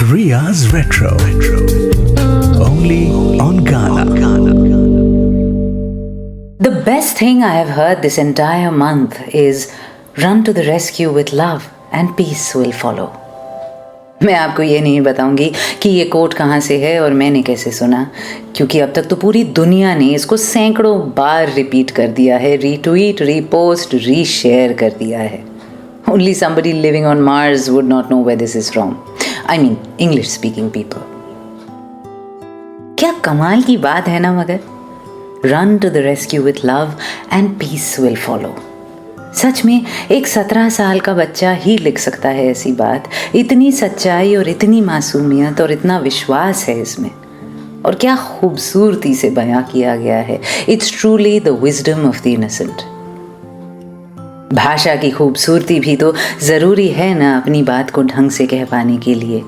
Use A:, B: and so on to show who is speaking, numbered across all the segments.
A: Ria's Retro. Only on Ghana.
B: The best thing I have heard this entire month is run to the rescue with love and peace will follow. मैं आपको ये नहीं बताऊंगी कि ये coat कहाँ से है और मैंने कैसे सुना, क्योंकि अब तक तो पूरी दुनिया ने इसको सैकड़ों बार रिपीट कर दिया है, रीट्वीट, रीपोस्ट, रीशेयर कर दिया है. Only somebody living on Mars would not know where this is from. I mean, English speaking people. क्या कमाल की बात है ना मगर. Run to the rescue with love and peace will follow. सच में एक 17 साल का बच्चा ही लिख सकता है ऐसी बात. इतनी सच्चाई और इतनी मासूमियत और इतना विश्वास है इसमें, और क्या खूबसूरती से बयां किया गया है. It's truly the wisdom of the innocent. भाषा की खूबसूरती भी तो ज़रूरी है ना अपनी बात को ढंग से कह पाने के लिए.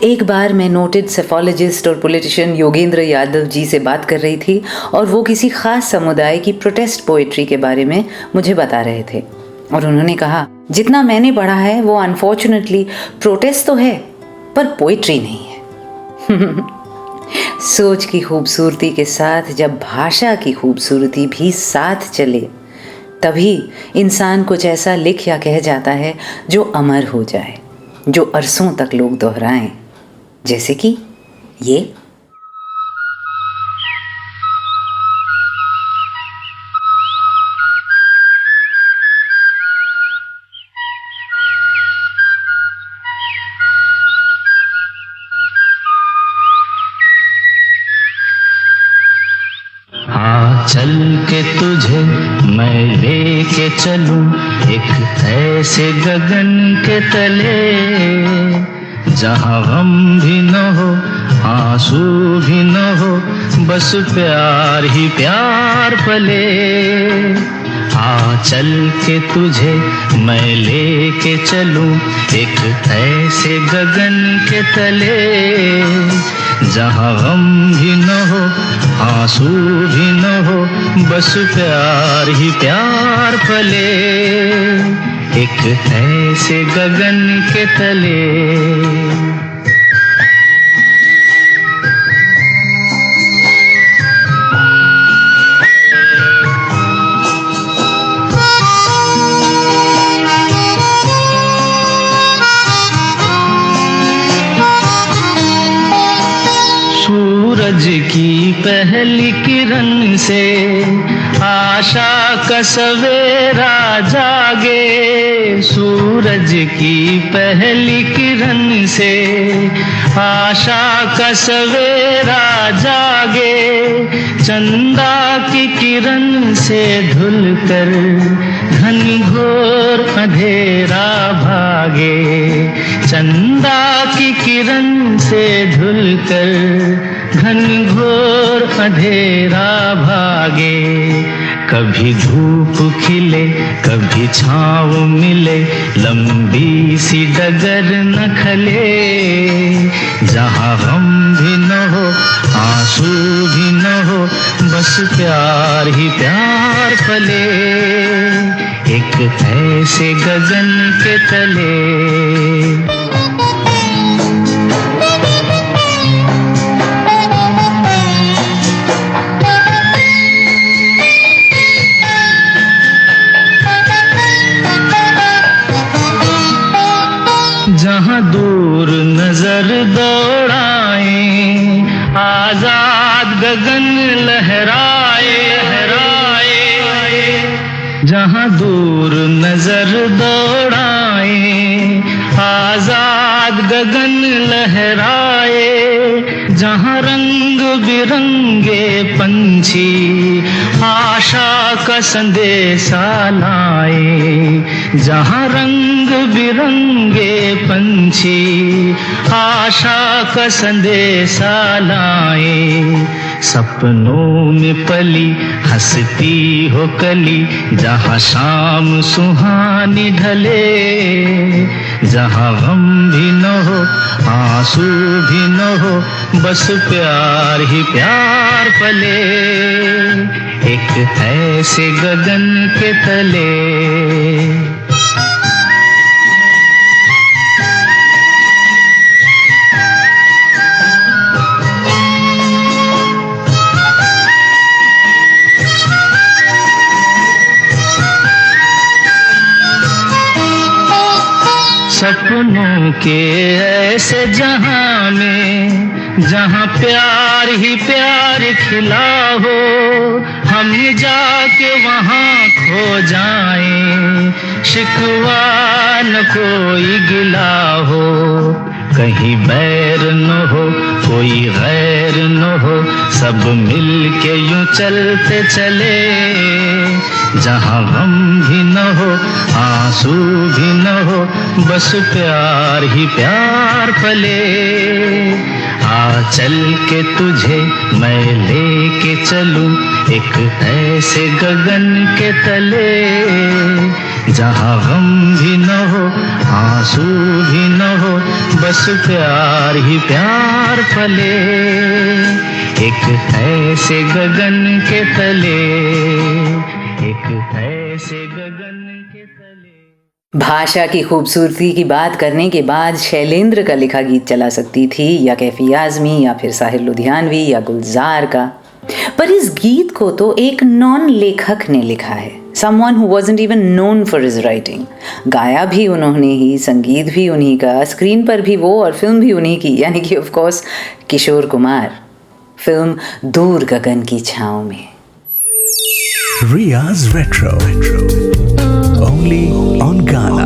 B: एक बार मैं नोटेड सेफोलॉजिस्ट और पॉलिटिशियन योगेंद्र यादव जी से बात कर रही थी और वो किसी खास समुदाय की प्रोटेस्ट पोएट्री के बारे में मुझे बता रहे थे. और उन्होंने कहा, जितना मैंने पढ़ा है वो अनफॉर्चुनेटली प्रोटेस्ट तो है पर पोएट्री नहीं है. सोच की खूबसूरती के साथ जब भाषा की खूबसूरती भी साथ चले, तभी इंसान कुछ ऐसा लिख या कह जाता है जो अमर हो जाए, जो अरसों तक लोग दोहराएं. जैसे कि ये.
C: चल के तुझे मैं लेके चलूं एक ऐसे गगन के तले, जहां गम भी न हो आंसू भी न हो, बस प्यार ही प्यार पले. चल के तुझे मैं लेके चलूं एक ऐसे गगन के तले, जहां गम भी न हो आंसू भी न हो, बस प्यार ही प्यार पले, एक ऐसे गगन के तले. सूरज की पहली किरण से आशा का सवेरा जागे. सूरज की पहली किरण से आशा का सवेरा जागे. चंदा की किरण से धुलकर घनघोर अंधेरा भागे. चंदा की किरण से धुलकर घनघोर अंधेरा भागे. कभी धूप खिले कभी छाँव मिले, लंबी सी डगर न खले, जहाँ गम भी न हो आंसू भी न हो, बस प्यार ही प्यार पले, एक ऐसे गगन के तले. जहाँ दूर नजर दौड़ाए, आजाद गगन लहराए. जहाँ दूर नजर दौड़ाए, आजाद गगन लहराए. जहाँ रंग बिरंगे पंछी आशा का संदेशा लाए. जहाँ रंग बिरंगे पंछी आशा का संदेशा लाए. सपनों में पली हंसती हो कली, जहाँ शाम सुहानी ढले, जहाँ गम भी न हो आंसू भी न हो, बस प्यार ही प्यार पले, एक ऐसे गगन के तले. रहूं के ऐसे जहां में जहां प्यार ही प्यार खिला हो, हम जाके वहां खो जाएं, शिकवा न कोई गिला हो, कहीं बैर न हो कोई गैर न हो, सब मिल के यूं चलते चले, जहां गम भी न हो आंसू भी न हो, बस प्यार ही प्यार पले। आ चल के तुझे मैं लेके चलूं एक ऐसे गगन के तले, जहां गम भी न हो आंसू भी न हो, बस प्यार ही प्यार पले, एक ऐसे गगन के तले, एक ऐसे गगन के तले।
B: भाषा की खूबसूरती की बात करने के बाद शैलेंद्र का लिखा गीत चला सकती थी, या कैफी आज़मी, या फिर साहिर लुधियानवी, या गुलजार का, पर इस गीत को तो एक नॉन लेखक ने लिखा है, someone who wasn't even known for his writing। गाया भी उन्होंने ही, संगीत भी उन्हीं का, स्क्रीन पर भी वो और फिल्म भी उन्हीं की, यानी कि of course Kishore Kumar. Film Door Gagan की छाँव में।
A: Riya's Retro. Only on Ghana.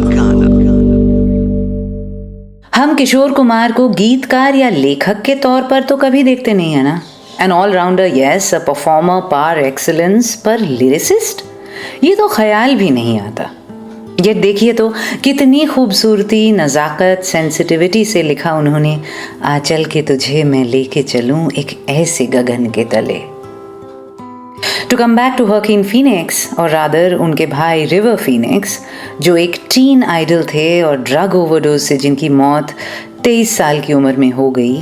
B: हम किशोर कुमार को गीतकार या लेखक के तौर पर तो कभी देखते नहीं है ना। An all rounder, yes, a performer par excellence, पर लिरिसिस्ट ये तो ख्याल भी नहीं आता। ये देखिए तो कितनी खूबसूरती, नज़ाकत, सेंसिटिविटी से लिखा उन्होंने, आ चल के तुझे मैं लेके चलूं एक ऐसे गगन के तले। To come back to Joaquin Phoenix, और रादर उनके भाई रिवर फीनिक्स, जो एक टीन आइडल थे और ड्रग ओवरडोज से जिनकी मौत 23 साल की उम्र में हो गई,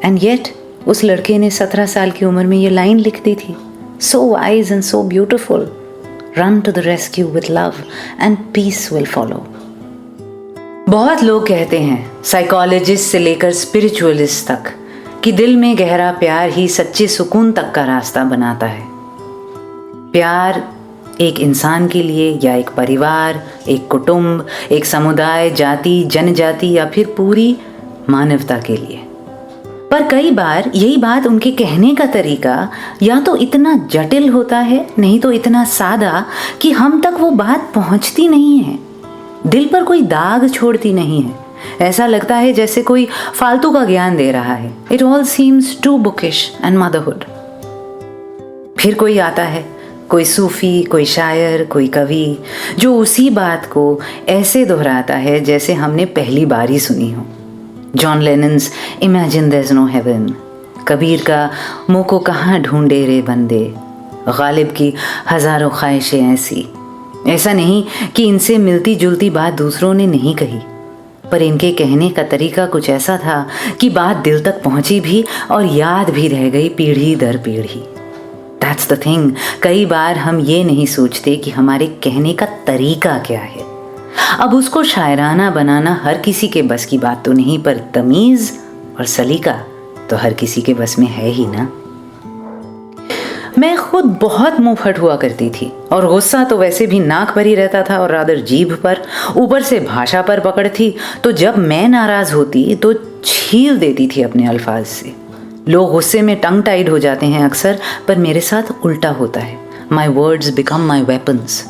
B: एंड येट उस लड़के ने 17 साल की उम्र में ये लाइन लिख दी थी, so wise and so beautiful, run to the rescue with love and peace will follow. बहुत लोग कहते हैं, साइकोलॉजिस्ट से लेकर स्पिरिचुअलिस्ट तक, कि दिल में गहरा प्यार ही सच्चे सुकून तक का रास्ता बनाता है। प्यार एक इंसान के लिए, या एक परिवार, एक कुटुंब, एक समुदाय, जाति, जनजाति, या फिर पूरी मानवता के लिए। पर कई बार यही बात उनके कहने का तरीका या तो इतना जटिल होता है, नहीं तो इतना सादा कि हम तक वो बात पहुंचती नहीं है, दिल पर कोई दाग छोड़ती नहीं है। ऐसा लगता है जैसे कोई फालतू का ज्ञान दे रहा है। It all seems to bookish and motherhood. फिर कोई आता है, कोई सूफी, कोई शायर, कोई कवि, जो उसी बात को ऐसे दोहराता है जैसे हमने पहली बार ही सुनी हो। John Lennon's imagine there is no heaven, Kabir का मुँह को कहाँ ढूंढे रे बंदे, गालिब की हज़ारों ख्वाहिशें ऐसी। ऐसा नहीं कि इनसे मिलती जुलती बात दूसरों ने नहीं कही, पर इनके कहने का तरीका कुछ ऐसा था कि बात दिल तक पहुंची भी और याद भी रह गई पीढ़ी दर पीढ़ी। That's the thing, कई बार हम ये नहीं सोचते कि हमारे कहने का तरीका क्या है। अब उसको शायराना बनाना हर किसी के बस की बात तो नहीं, पर तमीज़ और सलीका तो हर किसी के बस में है ही ना। मैं खुद बहुत मुंहफट हुआ करती थी, और गुस्सा तो वैसे भी नाक पर ही रहता था और रादर जीभ पर, ऊपर से भाषा पर पकड़ थी, तो जब मैं नाराज़ होती तो छील देती थी अपने अल्फाज से। लोग गुस्से में टंग टाइड हो जाते हैं अक्सर, पर मेरे साथ उल्टा होता है। My words become my weapons.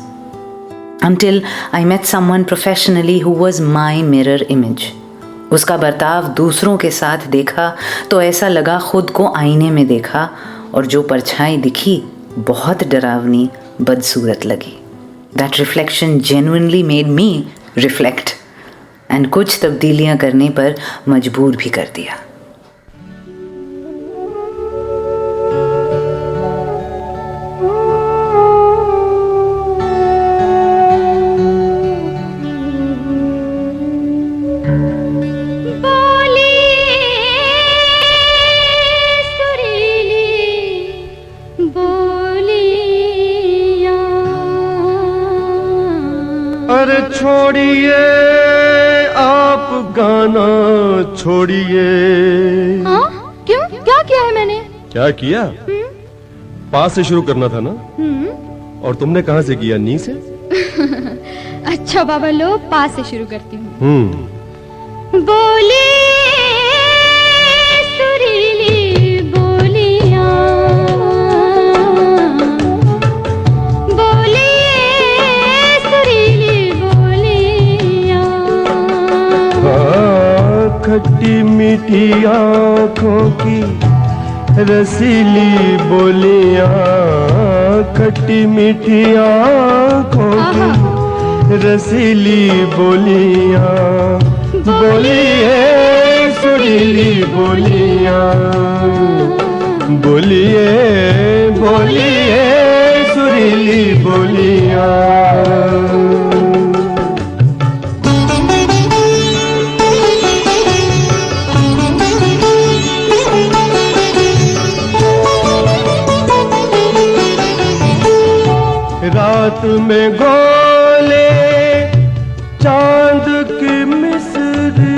B: Until I met someone professionally who was my mirror image. उसका बर्ताव दूसरों के साथ देखा तो ऐसा लगा खुद को आईने में देखा, और जो परछाई दिखी बहुत डरावनी, बदसूरत लगी। That reflection genuinely made me reflect, and कुछ तब्दीलियां करने पर मजबूर भी कर दिया।
D: अरे छोड़िए आप गाना छोड़िए।
E: हाँ? क्यों? क्या किया है मैंने?
D: क्या किया? पा से शुरू करना था ना? और तुमने कहाँ से किया? नी से?
E: अच्छा बाबा लो, पा से शुरू करती हूँ। बोली सुरीली बोलियां, बोली सुरीली बोलियां।
F: खट्टी मीठी आँखों की रसीली बोलियां, खट्टी मीठी आँखों की रसीली बोलियां, बोलिए सुरीली बोलियां, बोलिए बोलिए सुरीली बोलियां। रात में गोले चांद की मिस्री,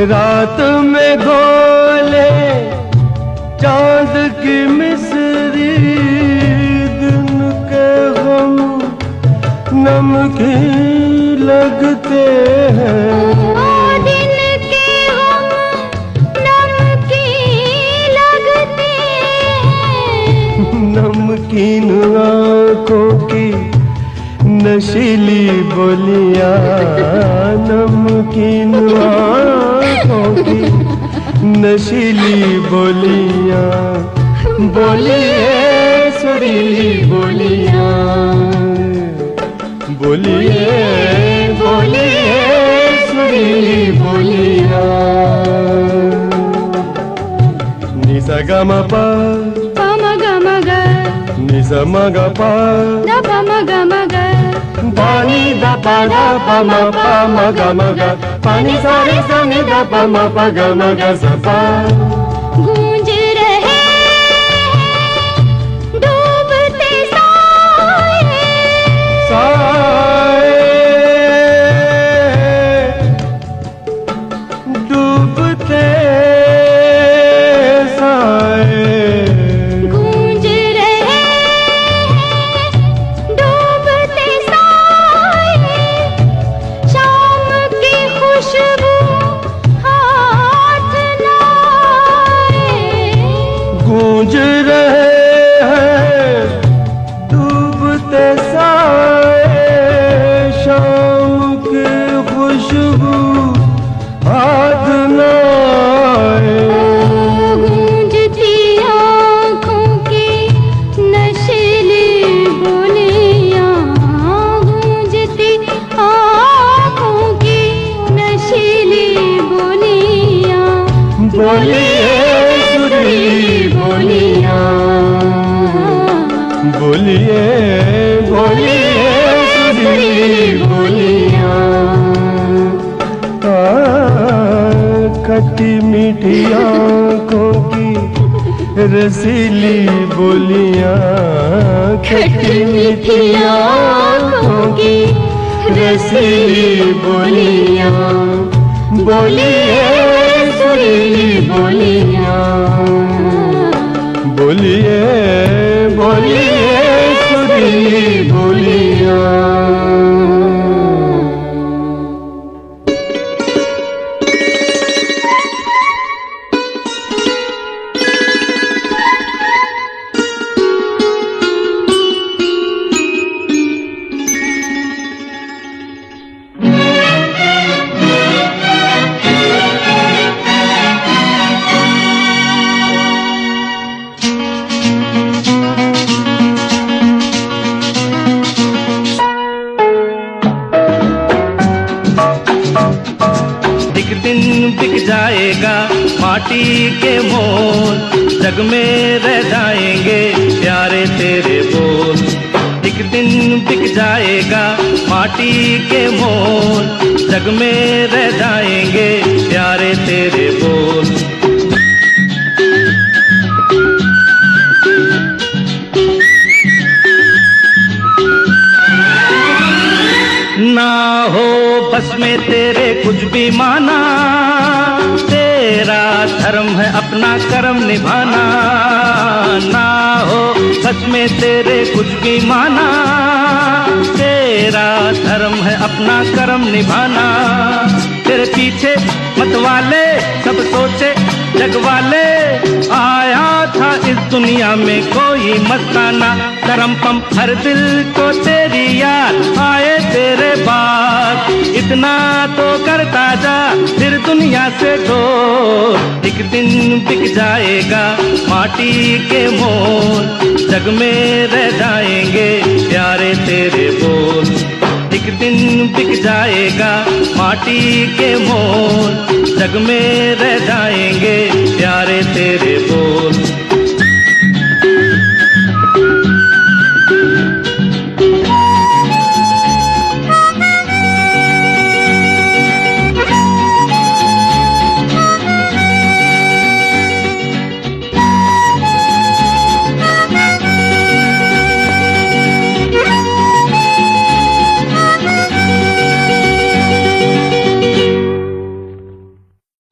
F: रात में गोले चांद की मिस्री, दिन के गम नमकीन लगते हैं,
E: दिन के गम नमकीन लगते हैं।
F: नमकीन आँखों की नशीली बोलियां, नमकीन आँखों की नशीली बोलियां, बोलिए सुरीली बोलियां, बोलिए बोलिए सुरीली बोलियां। निसा गा मा पा
E: पम ग म ग,
F: निसा मा गा पा
E: द प म ग म ग,
F: पानी दा पा दा पा मा पा मा गा मा गा, पानी सारे सानी दा पा मा पा गा मा गा सा पा।
E: गूंज रहे डूबते साए,
F: साए डूबते साए,
E: गूंज रहे डूबते साए, शाम की खुशबू हाथ लाए।
F: गूंज रहे हैं डूबते साए, शाम की खुशबू हाथ लाए।
E: गूंजती आँखों की नशीली बोलियां, गूंजती आँखों की नशीली बोलियां,
F: बोलिए सुरीली बोलियां, बोलिए बोलिए सुरीली बोलियां। खट्टी मीठी आँखों की रसीली बोलियां, खट्टी मीठी आँखों की रसीली बोलियां, बोलिए सुरीली बोलियां, बोलिए बोलिए सुरीली बोलियां।
C: बिक जाएगा माटी के मोल, जग में रह जाएंगे प्यारे तेरे बोल। एक दिन बिक जाएगा माटी के मोल, जग में रह जाएंगे प्यारे तेरे बोल। ना हो बस में तेरे कुछ भी माना, धर्म है अपना कर्म निभाना, ना हो सच में तेरे कुछ भी माना। तेरा धर्म है अपना कर्म निभाना, तेरे पीछे मत वाले सब सोचे जग वाले। आया था इस दुनिया में कोई मस्ताना, करम पम हर दिल को तेरी याद आए तेरे बाद। इतना तो करता जा फिर दुनिया से दूर, एक दिन बिक जाएगा माटी के मोल, जग में रह जाएंगे प्यारे तेरे बोल। एक दिन बिक जाएगा माटी के मोल, जग में रह जाएंगे प्यारे तेरे बोल।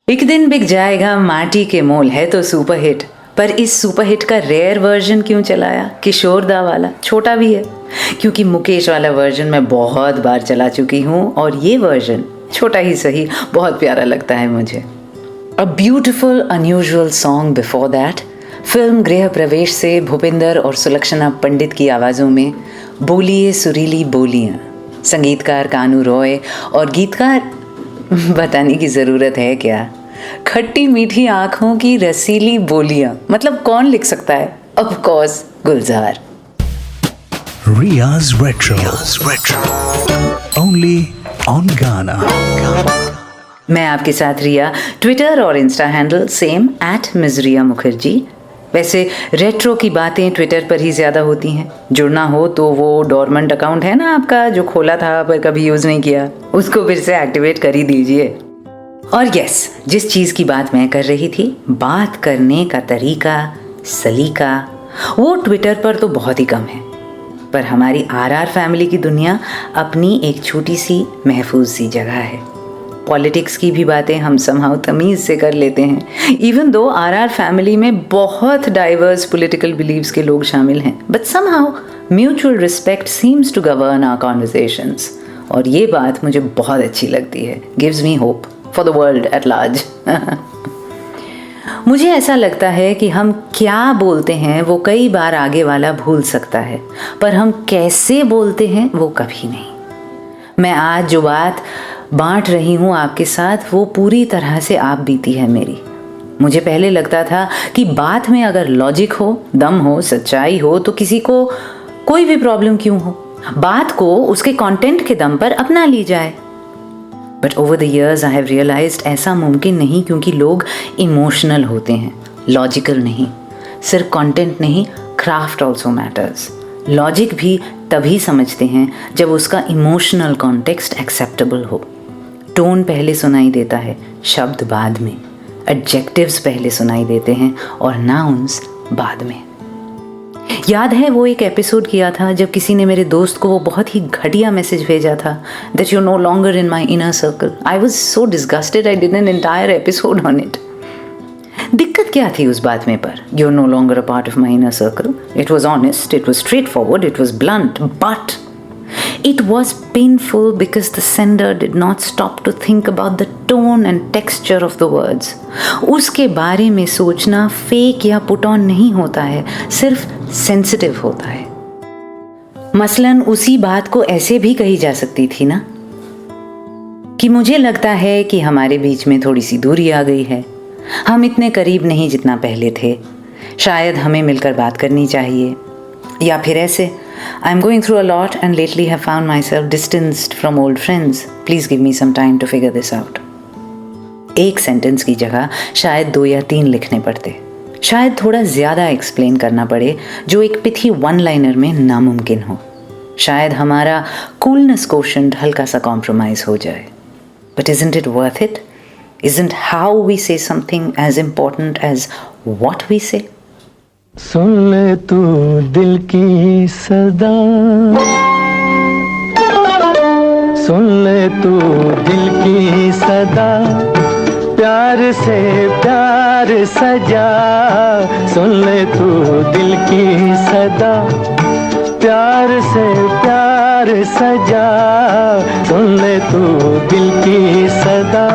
B: एक दिन बिक जाएगा माटी के मोल है तो सुपरहिट, पर इस सुपरहिट का रेयर वर्जन क्यों चलाया? किशोर दा वाला छोटा भी है, क्योंकि मुकेश वाला वर्जन मैं बहुत बार चला चुकी हूँ और ये वर्जन छोटा ही सही बहुत प्यारा लगता है मुझे। A beautiful unusual song before that, film गृह प्रवेश से भूपिंदर और सुलक्षणा पंडित की आवाज़ों में बोलिए सुरीली बोलियाँ, संगीतकार कानू रॉय और गीतकार बताने की ज़रूरत है क्या, खट्टी मीठी आँखों की रसीली बोलियाँ, मतलब कौन लिख सकता है? Of course Gulzar.
A: Riya's Retro. Only on Ghana.
B: मैं आपके साथ रिया, ट्विटर और इंस्टा हैंडल सेम @मिजरिया मुखर्जी। वैसे रेट्रो की बातें ट्विटर पर ही ज़्यादा होती हैं। जुड़ना हो तो वो डोरमेंट अकाउंट है ना आपका जो खोला था पर कभी यूज़ नहीं किया, उसको फिर से एक्टिवेट कर ही दीजिए। और यस, जिस चीज़ की बात मैं कर रही थी, बात करने का तरीका, सलीका, वो ट्विटर पर तो बहुत ही कम है। पर हमारी आरआर फैमिली की दुनिया अपनी एक छोटी सी महफूज सी जगह है। पॉलिटिक्स की भी बातें हम समहाउ तमीज़ से कर लेते हैं, इवन दो आरआर फैमिली में बहुत डाइवर्स पॉलिटिकल बिलीव्स के लोग शामिल हैं, but somehow mutual respect seems to govern our conversations. और ये बात मुझे बहुत अच्छी लगती है, gives me hope for the world at large. मुझे ऐसा लगता है कि हम क्या बोलते हैं वो कई बार आगे वाला भूल सकता है, पर हम कैसे बोलते हैं वो कभी नहीं। मैं आज जो बात बांट रही हूँ आपके साथ, वो पूरी तरह से आप बीती है मेरी। मुझे पहले लगता था कि बात में अगर लॉजिक हो, दम हो, सच्चाई हो तो किसी को कोई भी प्रॉब्लम क्यों हो, बात को उसके कंटेंट के दम पर अपना ली जाए। But over the years I have realised ऐसा मुमकिन नहीं, क्योंकि लोग इमोशनल होते हैं, लॉजिकल नहीं। सिर्फ कंटेंट नहीं, क्राफ्ट ऑल्सो मैटर्स। लॉजिक भी तभी समझते हैं जब उसका इमोशनल कॉन्टेक्स्ट एक्सेप्टेबल हो। टोन पहले सुनाई देता है, शब्द बाद में। एडजेक्टिव्स पहले सुनाई देते हैं और नाउन्स बाद में। याद है वो एक एपिसोड किया था जब किसी ने मेरे दोस्त को वो बहुत ही घटिया मैसेज भेजा था, that you no longer in my inner circle. I was so disgusted, I did an entire episode on it. दिक्कत क्या थी उस बात में? पर you are no longer a part of my inner circle. It was honest, it was straightforward, it was blunt, but it was painful because the sender did not stop to think about the tone and texture of the words. उसके बारे में सोचना fake या put on नहीं होता है, सिर्फ sensitive होता है। मसलन उसी बात को ऐसे भी कही जा सकती थी ना कि मुझे लगता है कि हमारे बीच में थोड़ी सी दूरी आ गई है, हम इतने करीब नहीं जितना पहले थे, शायद हमें मिलकर बात करनी चाहिए। या फिर ऐसे, I'm going through a lot and lately have found myself distanced from old friends. Please give me some time to figure this out. एक सेंटेंस की जगह शायद 2 या 3 लिखने पड़ते, शायद थोड़ा ज़्यादा एक्सप्लेन करना पड़े जो एक पिथी वन लाइनर में नामुमकिन हो, शायद हमारा कूलनेस कोशेंट हल्का सा कॉम्प्रोमाइज़ हो जाए। But isn't it worth it? Isn't how we say something as important as what we say?
C: सुन ले तू दिल की सदा, सुन ले तू दिल की सदा, प्यार से प्यार सजा, सुन ले तू दिल की सदा। प्यार से प्यार सजा, सुन ले तू दिल की सदा।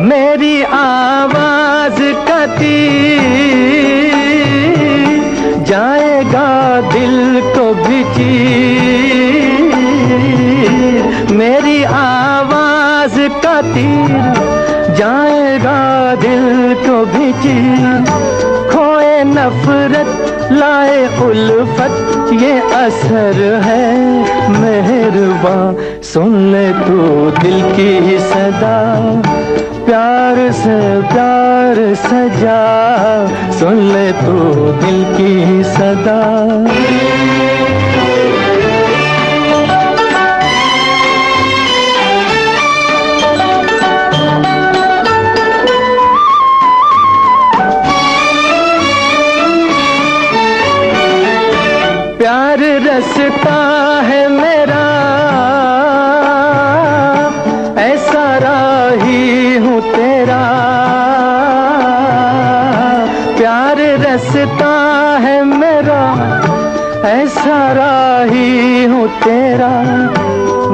C: मेरी आवाज का तीर जाएगा दिल को भी चीर। मेरी आवाज का तीर जाएगा दिल को भी चीर। खोए नफरत लाए उल्फत, ये असर है मेहरबां, सुन ले तू दिल की सदा। प्यार से प्यार सजा, सुन ले तू दिल की सदा। प्यार रसता है मेरा, ऐसा राही हूँ तेरा। प्यार रसता है मेरा, ऐसा राही हूँ तेरा।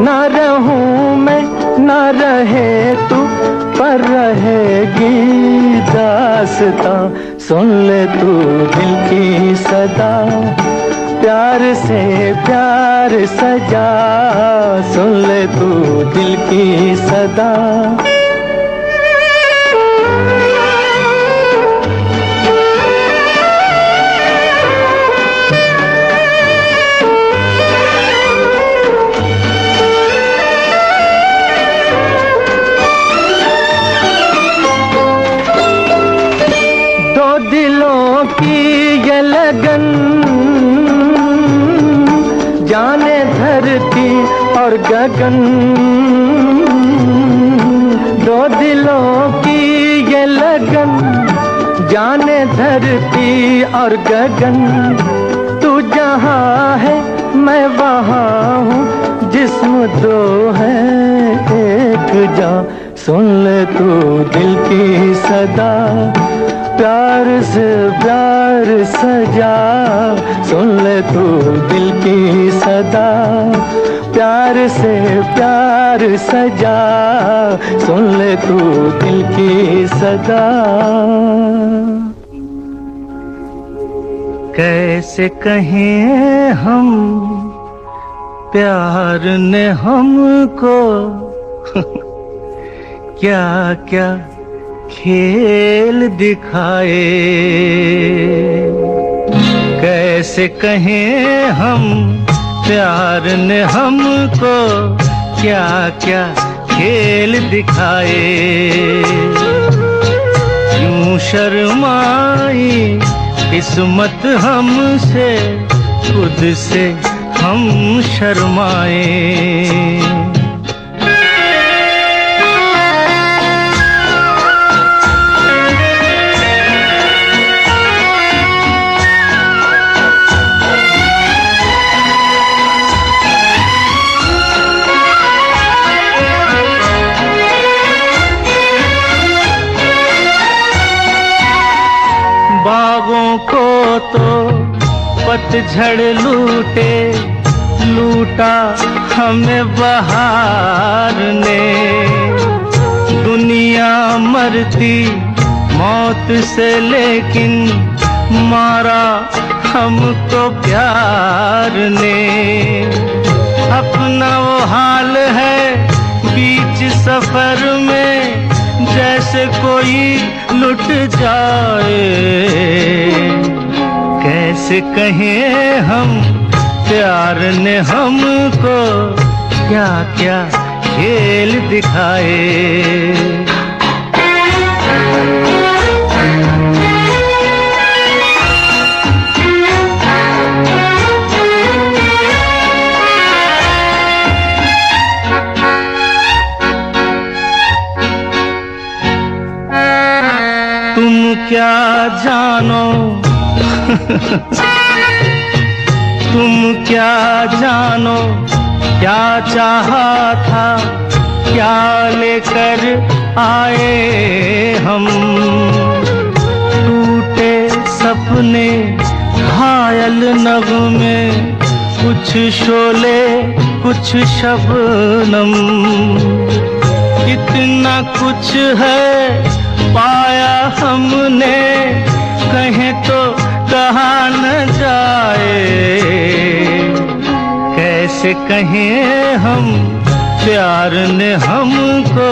C: ना रहूं मैं ना रहे तू, पर रहेगी दास्तां, सुन ले तू दिल की सदा। प्यार से प्यार सजा, सुन ले तू दिल की सदा। दो दिलों की ये लगन, जाने धरती और गगन। दो दिलों की ये लगन, जाने धरती और गगन। तू जहाँ है मैं वहाँ हूँ, जिस्म दो है एक जान, सुन ले तू दिल की सदा। प्यार से प्यार सजा, सुन ले तू दिल की सदा। प्यार से प्यार सजा, सुन ले तू दिल की सदा। कैसे कहें हम प्यार ने हमको क्या क्या खेल दिखाए। कैसे कहें हम प्यार ने हमको क्या क्या खेल दिखाए। यूं शर्माई किस्मत हमसे, खुद से हम शर्माए। बागों को तो पतझड़ लूटे, लूटा हमें बहार ने। दुनिया मरती मौत से, लेकिन मारा हमको प्यार ने। अपना वो हाल है बीच सफर में, जैसे कोई लुट जाए। कैसे कहें हम प्यार ने हमको क्या क्या खेल दिखाए। क्या जानो तुम क्या जानो क्या चाहा था, क्या लेकर आए हम। टूटे सपने घायल नगमे, कुछ शोले कुछ शबनम, कितना कुछ है पाया हमने, कहें तो कहा न जाए। कैसे कहें हम, प्यार ने हमको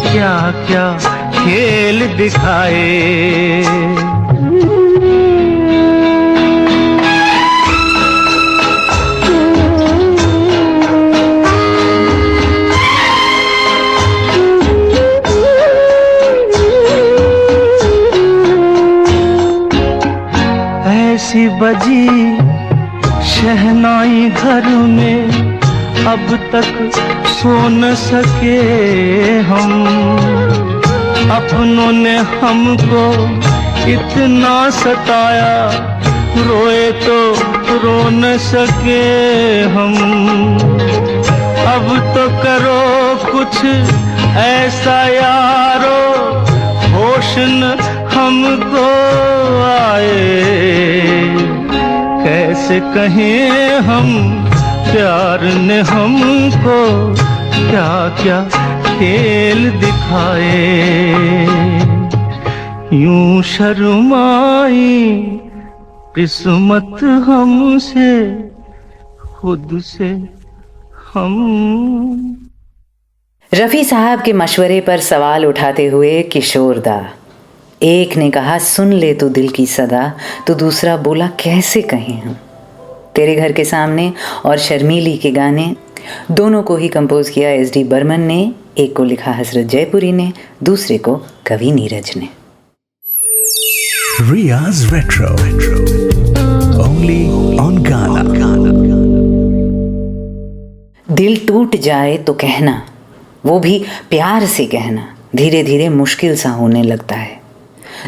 C: क्या क्या खेल दिखाए। ऐसी बजी शहनाई घर में, अब तक सो न सके हम। अपनों ने हमको इतना सताया, रोए तो रो न सके हम। अब तो करो कुछ ऐसा यारो, होश न हमको आए। कैसे कहें हम, प्यार ने हमको क्या क्या खेल दिखाए। यूं शर्माई किस्मत हमसे, खुद से हम।
B: रफ़ी साहब के मशवरे पर सवाल उठाते हुए किशोरदा, एक ने कहा सुन ले तो दिल की सदा, तो दूसरा बोला कैसे कहें हम। तेरे घर के सामने और शर्मीली के गाने दोनों को ही कंपोज किया एस.डी. बर्मन ने, एक को लिखा हसरत जयपुरी ने, दूसरे को कवि नीरज ने।
A: Riya's Retro. Only on Ghana.
B: दिल टूट जाए तो कहना, वो भी प्यार से कहना, धीरे धीरे मुश्किल सा होने लगता है।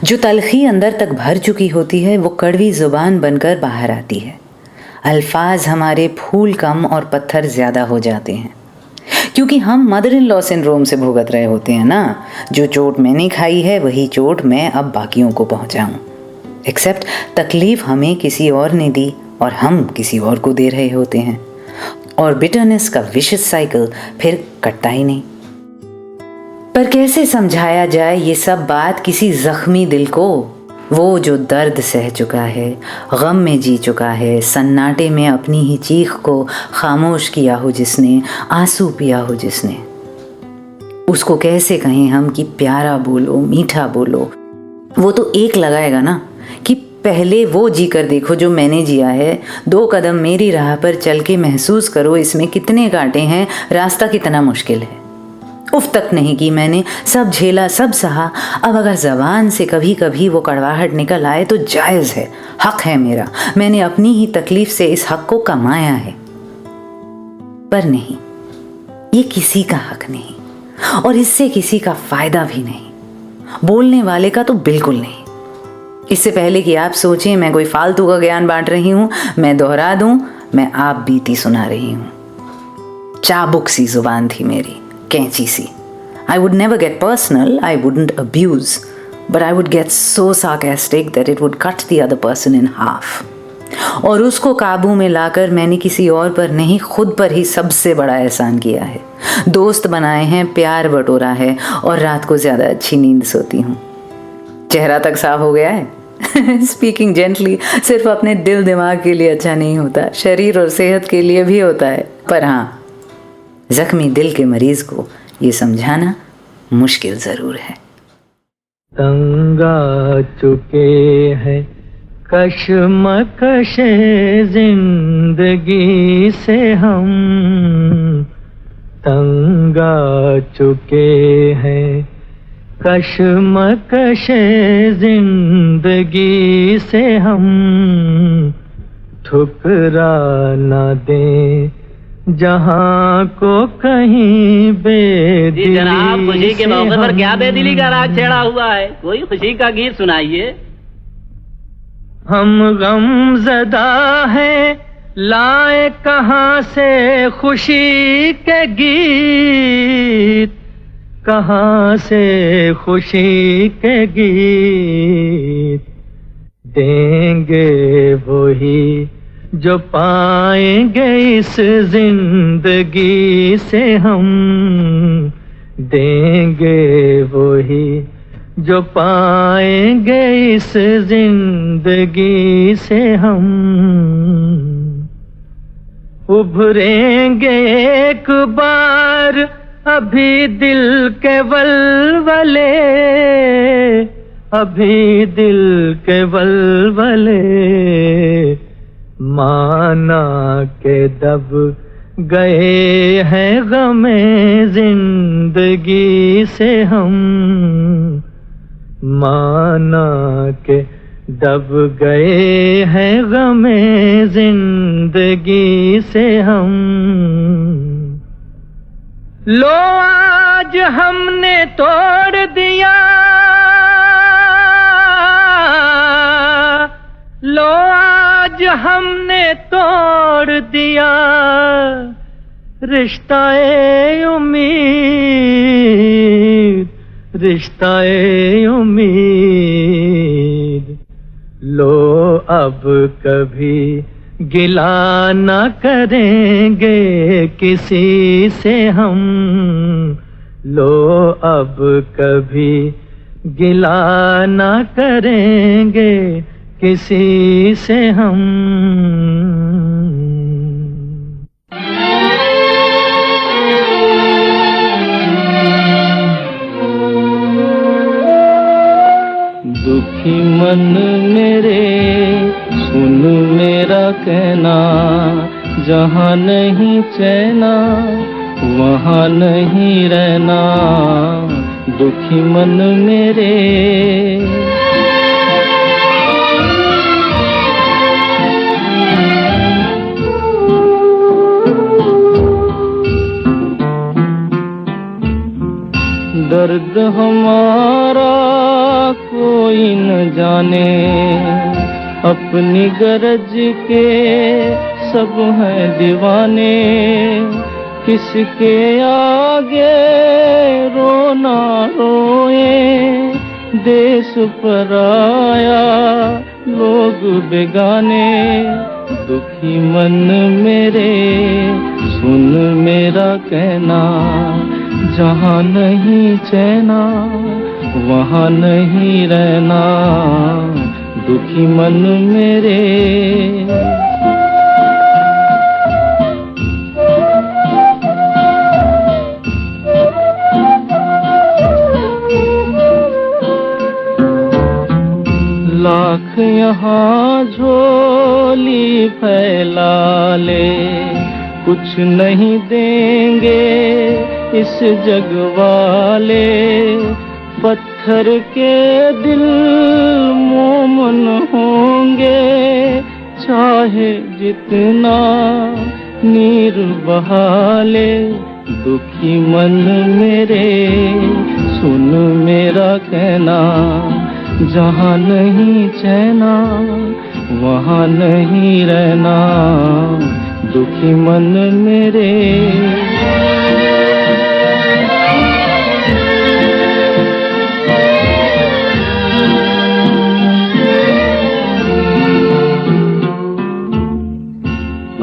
B: जो तलखी अंदर तक भर चुकी होती है वो कड़वी जुबान बनकर बाहर आती है। अल्फाज हमारे फूल कम और पत्थर ज़्यादा हो जाते हैं, क्योंकि हम मदर इन लॉ सिंड्रोम से भुगत रहे होते हैं ना। जो चोट मैंने खाई है वही चोट मैं अब बाकियों को पहुंचाऊं। एक्सेप्ट तकलीफ हमें किसी और ने दी और हम किसी और को दे रहे होते हैं, और बिटरनेस का विशियस साइकिल फिर कटता ही नहीं। पर कैसे समझाया जाए ये सब बात किसी जख्मी दिल को, वो जो दर्द सह चुका है, गम में जी चुका है, सन्नाटे में अपनी ही चीख को खामोश किया हो जिसने, आंसू पिया हो जिसने। उसको कैसे कहें हम कि प्यारा बोलो, मीठा बोलो। वो तो एक लगाएगा ना कि पहले वो जी कर देखो जो मैंने जिया है, 2 कदम मेरी राह पर चल के महसूस करो इसमें कितने कांटे हैं, रास्ता कितना मुश्किल है। उफ तक नहीं की मैंने, सब झेला सब सहा। अब अगर ज़बान से कभी कभी वो कड़वाहट निकल आए तो जायज़ है, हक है मेरा, मैंने अपनी ही तकलीफ से इस हक को कमाया है। पर नहीं, ये किसी का हक नहीं और इससे किसी का फ़ायदा भी नहीं, बोलने वाले का तो बिल्कुल नहीं। इससे पहले कि आप सोचें मैं कोई फालतू का ज्ञान बांट रही हूँ, मैं दोहरा दूँ, मैं आप बीती सुना रही हूँ। चाबुक सी जुबान थी मेरी, कैंची सी। I would never get personal, I wouldn't abuse, but I would get so sarcastic that it would cut the other person in half. और उसको काबू में लाकर मैंने किसी और पर नहीं, खुद पर ही सबसे बड़ा एहसान किया है। दोस्त बनाए हैं, प्यार बटोरा है और रात को ज़्यादा अच्छी नींद सोती हूँ। चेहरा तक साफ हो गया है। स्पीकिंग जेंटली सिर्फ अपने दिल दिमाग के लिए अच्छा नहीं होता, शरीर और सेहत के लिए भी होता है। पर हाँ, जख्मी दिल के मरीज को ये समझाना मुश्किल ज़रूर है।
C: तंग आ चुके हैं कश्मकशे जिंदगी से हम, तंग आ चुके हैं कश्मकशे जिंदगी से हम। ठुकरा ना दें जहाँ को कहीं बेदिली
G: जी जनाब, खुशी के
C: से
G: मौके पर
C: हम
G: क्या बेदिली का राग छेड़ा हुआ है? कोई खुशी का गीत सुनाइए।
C: हम गमज़दा हैं, लाए कहाँ से खुशी के गीत, कहाँ से खुशी के गीत। देंगे वही जो पाएंगे इस जिंदगी से हम, देंगे वही जो पाएंगे इस जिंदगी से हम। उभरेंगे एक बार अभी दिल के वलवले, अभी दिल के वलवले। माना के दब गए हैं गमे जिंदगी से हम, माना के दब गए हैं गमे जिंदगी से हम। लो आज हमने तोड़ दिया, लो आज हमने तोड़ दिया रिश्ता-ए उम्मीद, रिश्ता-ए उम्मीद। लो अब कभी गिला न करेंगे किसी से हम, लो अब कभी गिला न करेंगे किसी से हम। दुखी मन मेरे सुन मेरा कहना, जहाँ नहीं चैना वहाँ नहीं रहना। दुखी मन मेरे दर्द हमारा कोई न जाने, अपनी गरज के सब हैं दीवाने। किसके आगे रोना रोए, देश पराया लोग बेगाने। दुखी मन मेरे सुन मेरा कहना, जहाँ नहीं चैना वहाँ नहीं रहना। दुखी मन मेरे लाख यहाँ झोली फैला ले, कुछ नहीं देंगे इस जग वाले। पत्थर के दिल मोमन होंगे, चाहे जितना नीर बहा ले। दुखी मन मेरे सुन मेरा कहना, जहाँ नहीं चैना वहाँ नहीं रहना। दुखी मन मेरे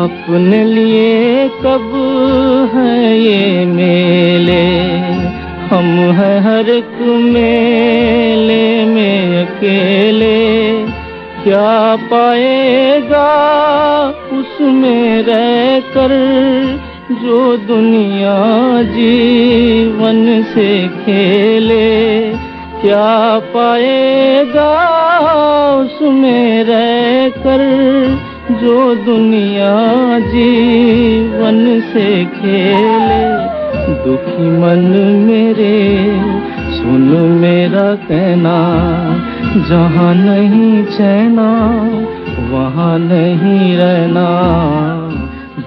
C: अपने लिए कब है ये मेले, हम हैं हर एक मेले में अकेले। क्या पाएगा उसमें रहकर जो दुनिया जीवन से खेले। क्या पाएगा उसमें रहकर जो दुनिया जीवन से खेले। दुखी मन मेरे सुन मेरा कहना, जहाँ नहीं चैना वहाँ नहीं रहना।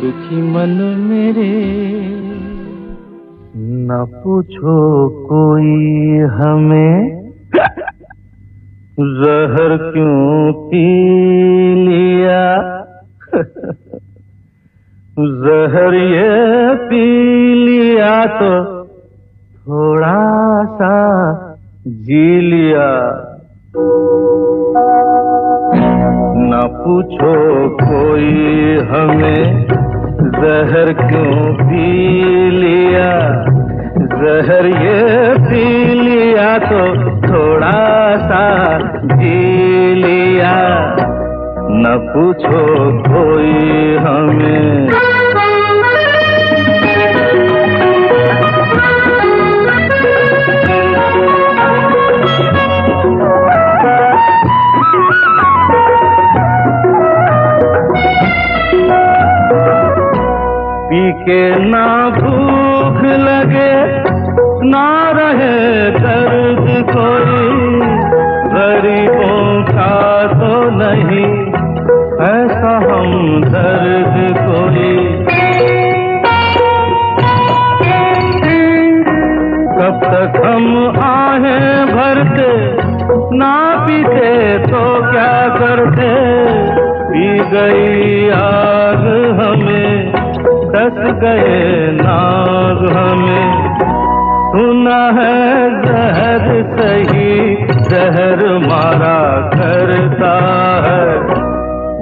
C: दुखी मन मेरे न पूछो कोई हमें जहर क्यों पी लिया जहर ये पी लिया तो थोड़ा सा जी लिया न पूछो कोई हमें जहर क्यों पी लिया जहर ये पी लिया तो थोड़ा सा जी लिया न पूछो कोई हमें पी के ना भूख लगे ना रहे दर्द कोई गरीबों का तो नहीं ऐसा हम दर्द कोई कब तक हम आहें भरते ना पीते तो क्या करते पी गई आग हमें दस गए नाग हमें सुना है जहर सही जहर मारा करता है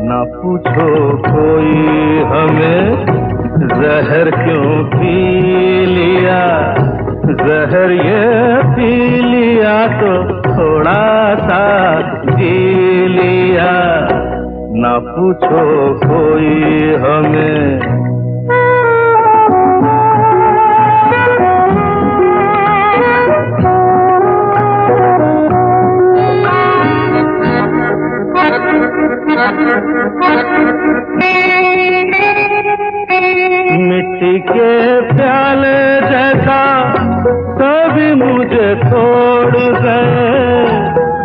C: न पूछो कोई हमें जहर क्यों पी लिया जहर ये पी लिया तो थोड़ा सा जी लिया न पूछो कोई हमें मिट्टी के प्याले जैसा सभी मुझे तोड़ गए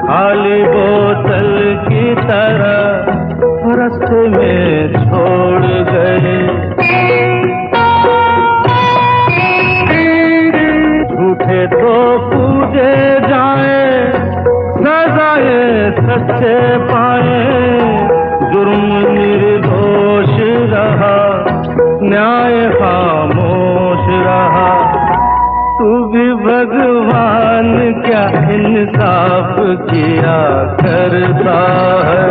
C: खाली बोतल की तरह रास्ते में छोड़ गए झूठे तो पूजे जाए सजाए सच्चे पाए जुर्म निर्दोष रहा न्याय खामोश रहा तू भी भगवान क्या इंसाफ किया करता है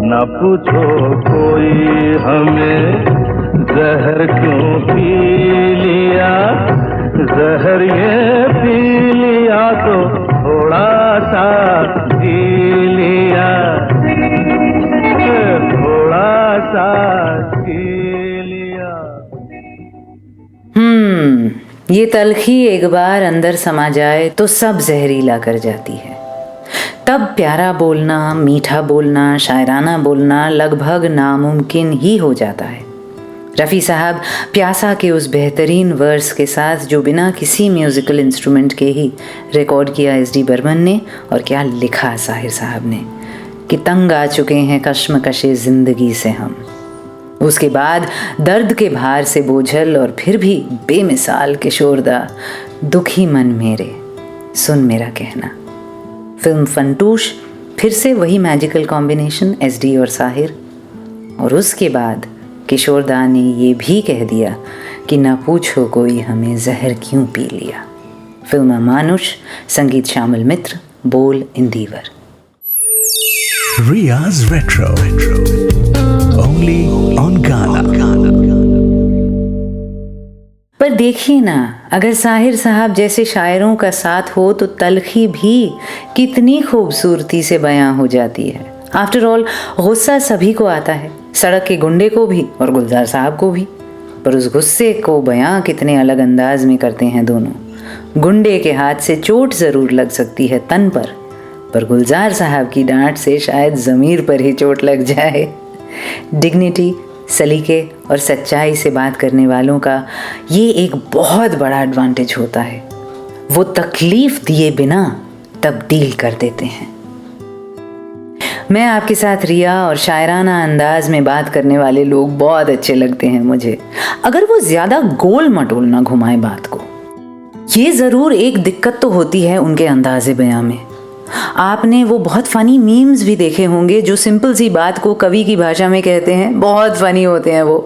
C: न पूछो कोई हमें जहर क्यों पी लिया जहर ये पी लिया तो थोड़ा सा जी लिया थोड़ा सा जी लिया।
B: ये तलखी एक बार अंदर समा जाए तो सब जहरीला कर जाती है। तब प्यारा बोलना, मीठा बोलना, शायराना बोलना लगभग नामुमकिन ही हो जाता है। रफ़ी साहब प्यासा के उस बेहतरीन वर्स के साथ जो बिना किसी म्यूज़िकल इंस्ट्रूमेंट के ही रिकॉर्ड किया एस.डी. बर्मन ने, और क्या लिखा साहिर साहब ने कि तंग आ चुके हैं कश्मकशे ज़िंदगी से हम। उसके बाद दर्द के भार से बोझल और फिर भी बेमिसाल किशोरदा दुखी मन मेरे सुन मेरा कहना। फिल्म फंटूश फिर से वही मैजिकल कॉम्बिनेशन एस.डी. और साहिर। और उसके बाद किशोरदा ने ये भी कह दिया कि ना पूछो कोई हमें जहर क्यों पी लिया। फिल्म मानुष, संगीत शामिल मित्र, बोल Indeevar.
A: Riya's Retro. Only on Ghana.
B: पर देखिए ना, अगर साहिर साहब जैसे शायरों का साथ हो तो तलखी भी कितनी खूबसूरती से बयां हो जाती है। आफ्टर ऑल गुस्सा सभी को आता है, सड़क के गुंडे को भी और गुलजार साहब को भी। पर उस गुस्से को बयां कितने अलग अंदाज में करते हैं दोनों। गुंडे के हाथ से चोट ज़रूर लग सकती है तन पर गुलजार साहब की डांट से शायद ज़मीर पर ही चोट लग जाए। डिग्निटी, सलीके और सच्चाई से बात करने वालों का ये एक बहुत बड़ा एडवांटेज होता है। वो तकलीफ दिए बिना तब्दील कर देते हैं। मैं आपके साथ रिया और शायराना अंदाज में बात करने वाले लोग बहुत अच्छे लगते हैं मुझे, अगर वो ज्यादा गोल मटोल ना घुमाए बात को। ये जरूर एक दिक्कत तो होती है उनके अंदाजे बयां में। आपने वो बहुत फनी मीम्स भी देखे होंगे जो सिंपल सी बात को कवि की भाषा में कहते हैं, बहुत फनी होते हैं। वो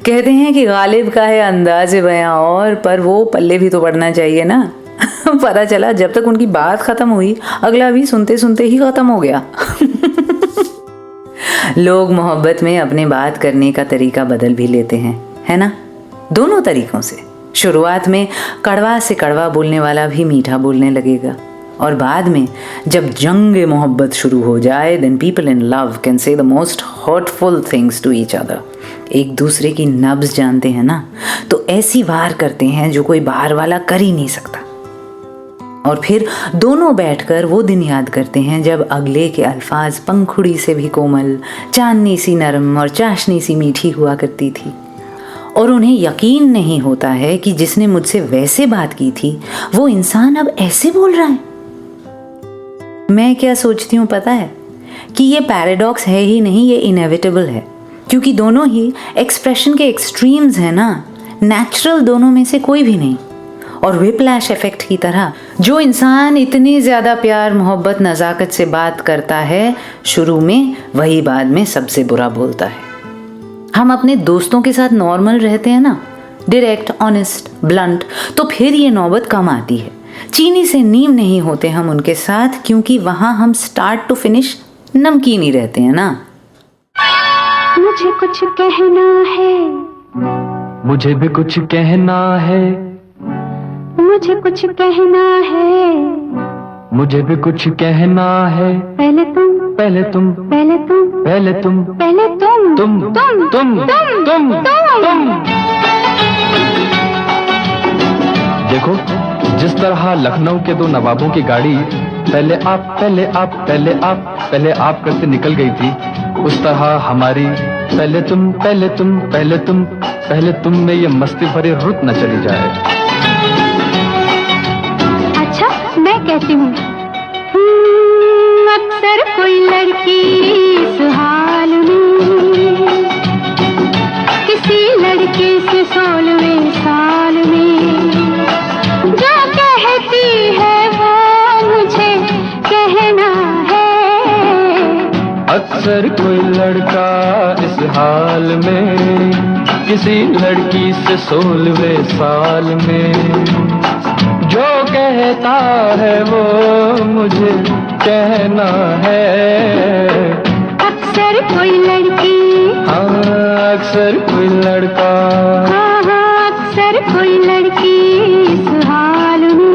B: कहते हैं कि गालिब का है अंदाजे बयां और, पर वो पल्ले भी तो पड़ना चाहिए ना। पता चला जब तक उनकी बात खत्म हुई अगला भी सुनते सुनते ही खत्म हो गया। लोग मोहब्बत में अपने बात करने का तरीका बदल भी लेते हैं, है ना? दोनों तरीकों से। शुरुआत में कड़वा से कड़वा बोलने वाला भी मीठा बोलने लगेगा, और बाद में जब जंग मोहब्बत शुरू हो जाए, then people in love can say the most hurtful things to each other. एक दूसरे की नब्ज जानते हैं ना, तो ऐसी वार करते हैं जो कोई बाहर वाला कर ही नहीं सकता। और फिर दोनों बैठकर वो दिन याद करते हैं जब अगले के अल्फाज पंखुड़ी से भी कोमल, चांदनी सी नरम और चाशनी सी मीठी हुआ करती थी। और उन्हें यकीन नहीं होता है कि जिसने मुझसे वैसे बात की थी वो इंसान अब ऐसे बोल रहा है। मैं क्या सोचती हूँ पता है, कि ये पैराडॉक्स है ही नहीं, ये इनएविटेबल है, क्योंकि दोनों ही एक्सप्रेशन के एक्सट्रीम्स हैं ना। नेचुरल दोनों में से कोई भी नहीं। और विप्लैश इफेक्ट की तरह जो इंसान इतनी ज़्यादा प्यार मोहब्बत नज़ाकत से बात करता है, शुरू में वही बाद में सबसे बुरा बोलता है। हम अपने दोस्तों के साथ नॉर्मल रहते हैं ना, डायरेक्ट, ऑनेस्ट, ब्लंट, तो फिर ये नौबत कम आती है। चीनी से नीम नहीं होते हम उनके साथ, क्योंकि वहाँ हम स्टार्ट टू फिनिश नमकीन ही रहते हैं ना।
E: मुझे कुछ कहना है,
C: मुझे भी कुछ कहना है,
E: मुझे कुछ कहना है,
C: मुझे भी कुछ कहना है।
E: पहले तुम,
C: पहले तुम,
E: पहले तुम,
C: पहले तुम,
E: पहले तुम,
C: तुम, तुम, तुम, तुम। देखो, जिस तरह लखनऊ के दो नवाबों की गाड़ी पहले आप, पहले आप, पहले आप, पहले आप करके निकल गई थी, उस तरह हमारी पहले तुम, पहले तुम, पहले तुम, पहले तुम में ये मस्ती भरी रुत न चली जाए।
E: अच्छा, मैं कहती हूँ, अक्सर कोई लड़की इस हाल में किसी लड़के से 16वें साल में जो कहती है वो मुझे कहना है।
C: अक्सर कोई लड़का इस हाल में किसी लड़की से 16वें साल में जो कहता है वो मुझे कहना है।
E: अक्सर कोई लड़की,
C: हाँ अक्सर कोई लड़का,
E: हाँ हाँ अक्सर कोई लड़की इस हाल में।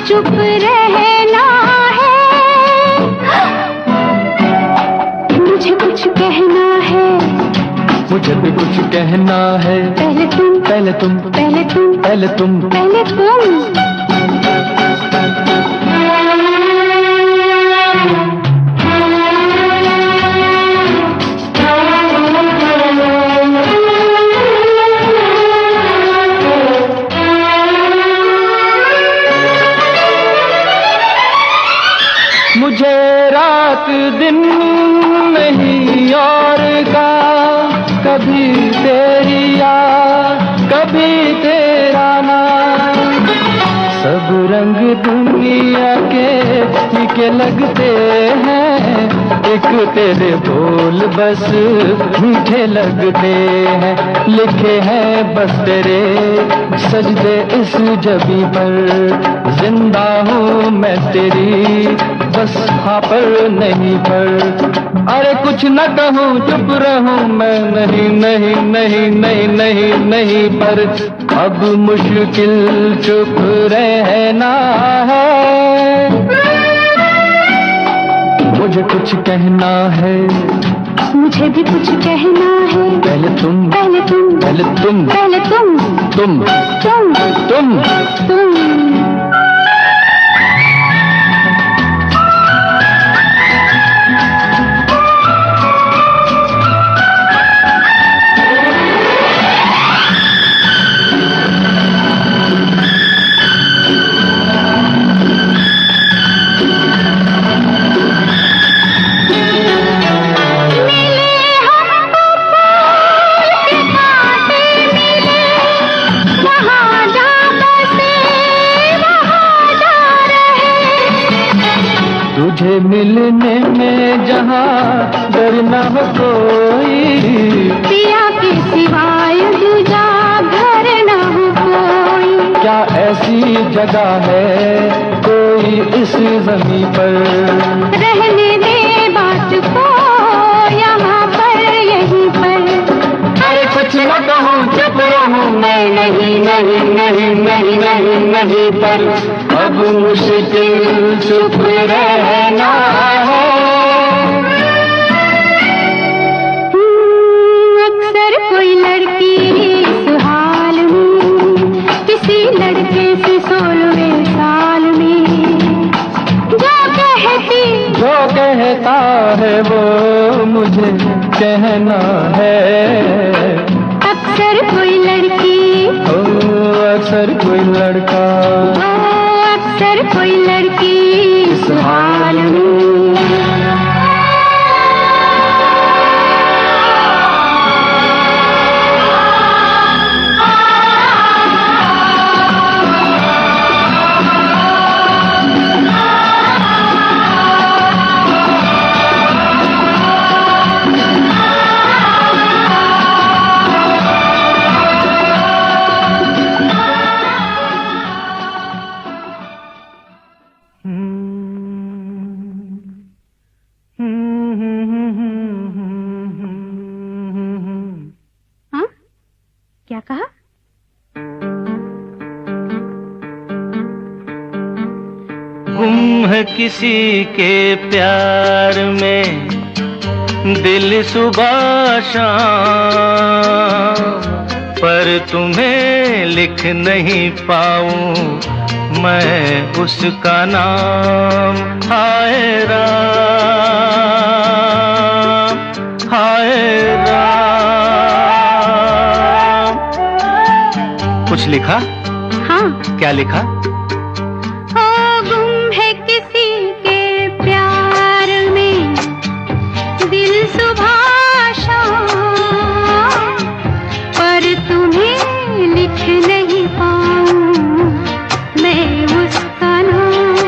E: चुप रहना है, मुझे कुछ कहना है,
C: मुझे भी कुछ कहना है।
E: पहले तुम,
C: पहले तुम,
E: पहले तुम,
C: पहले तुम,
E: पहले तुम।
C: मुझे रात दिन नहीं और का, कभी तेरी याद कभी तेरा नाम, सब रंग दुनिया के फीके लगते हैं, एक तेरे बोल बस मीठे लगते हैं। लिखे हैं बस तेरे सजदे इस जबी पर, जिंदा हूँ मैं तेरी बस हाँ पर नहीं पर। अरे कुछ न कहूँ चुप रहूँ मैं, नहीं नहीं नहीं नहीं नहीं नहीं पर अब मुश्किल चुप रहना है। मुझे कुछ कहना है,
E: मुझे भी कुछ कहना है।
C: पहले तुम,
E: पहले तुम,
C: पहले तुम,
E: पहले तुम,
C: तुम,
E: तुम,
C: तुम। तुझे मिलने में जहाँ डर न हो कोई,
E: पिया के सिवाय दूजा घर न हो कोई।
C: क्या ऐसी जगह है कोई इस ज़मीं पर,
E: रहने दे बात को यहाँ पर यहीं पर।
C: अरे कुछ न कहूँ चुप रहूँ मैं, नहीं नहीं नहीं नहीं नहीं नहीं पर अब मुश्किल चुप रहना है।
E: अक्सर कोई लड़की इस हाल में किसी लड़के से 16वें साल में जो
C: कहता है वो मुझे कहना है।
E: अक्सर कोई लड़की,
C: ओ अक्सर कोई लड़का,
E: अक्सर कोई लड़की इस हाल में। क्या कहा?
C: गुम है किसी के प्यार में दिल सुबह शाम, पर तुम्हें लिख नहीं पाऊं मैं उसका नाम। हाय राम, हाय राम। कुछ लिखा?
E: हाँ।
C: क्या लिखा?
E: गुम है किसी के प्यार में दिल सुबह शाम, पर तुम्हें लिख नहीं पाऊं मैं उसका नाम।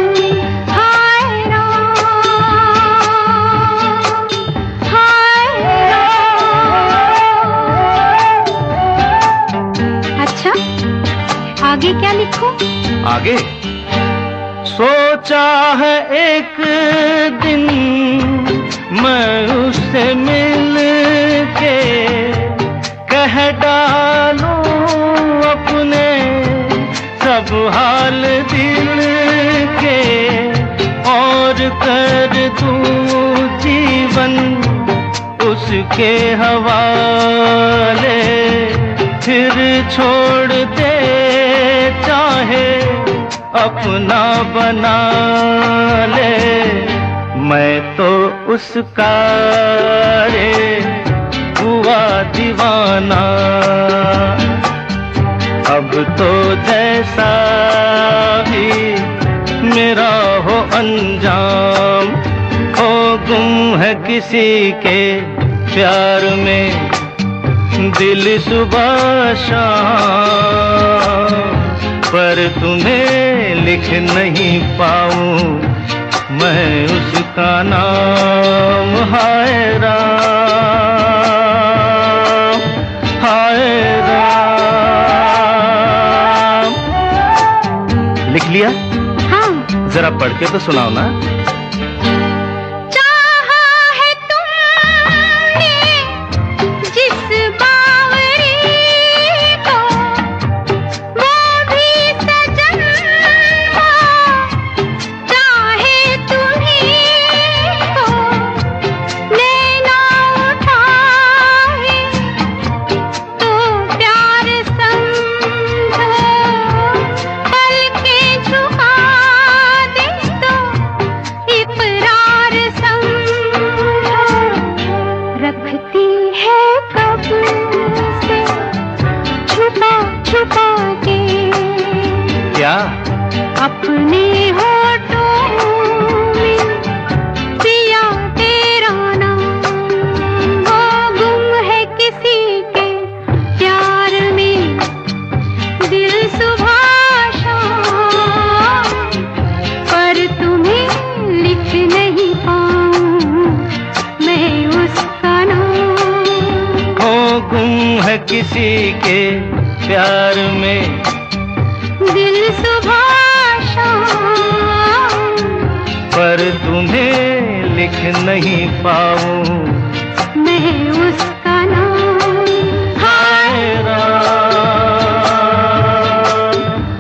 E: हाय राम, हाय राम। अच्छा, आगे क्या लिखूं?
C: आगे सोचा है एक दिन मैं उससे मिल के कह डालूं अपने सब हाल दिल के, और कर दूं जीवन उसके हवाले, फिर छोड़ दे चाहे अपना बना ले। मैं तो उसका रे हुआ दीवाना, अब तो जैसा भी मेरा हो अंजाम। ओ गुम है किसी के प्यार में दिल सुबह शाम, पर तुम्हें लिख नहीं पाऊं मैं उसका नाम। हाय राम, हाय राम। लिख लिया?
E: हाँ।
C: जरा पढ़ के तो सुनाओ ना।
E: अपने होठों में पिया तेरा नाम, वो गुम है किसी के प्यार में, दिल सुबह शाम, पर तुम्हें लिख नहीं पाऊं मैं उसका नाम।
C: वो गुम है किसी के प्यार में,
E: दिल सुबह
C: पर तुम्हें लिख नहीं पाऊं
E: मैं उसका नाम।
C: हाय राम,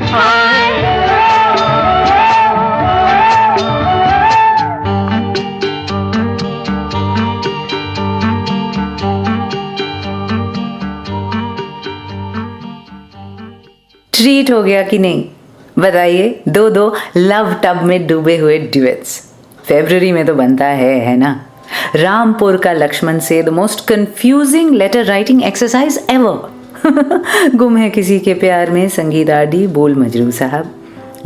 C: हाय
B: ट्रीट हो गया कि नहीं बताइए? दो लव टब में डूबे हुए ड्यूएट्स फरवरी में तो बनता है ना। रामपुर का लक्ष्मण से the most confusing letter writing exercise ever. गुम है किसी के प्यार में संगीत आरडी, बोल मजरू साहब,